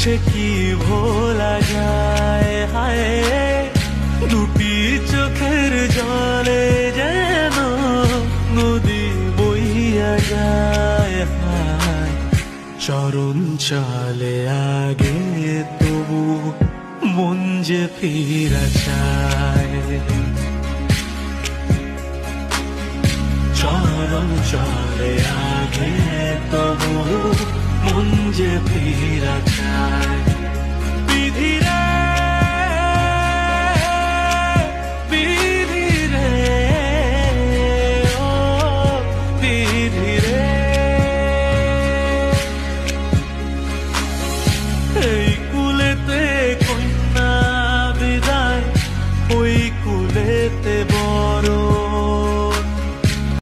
সে কি ভোলা যায়, হায় দুটি চোখের জলে যেন নদী বইয়া যায়, হায় চরণ চলে আগে তবু মন যে ফিরা চায়। চরণ চলে আগে তবু মন যে ফিরা চায়। বিধিরা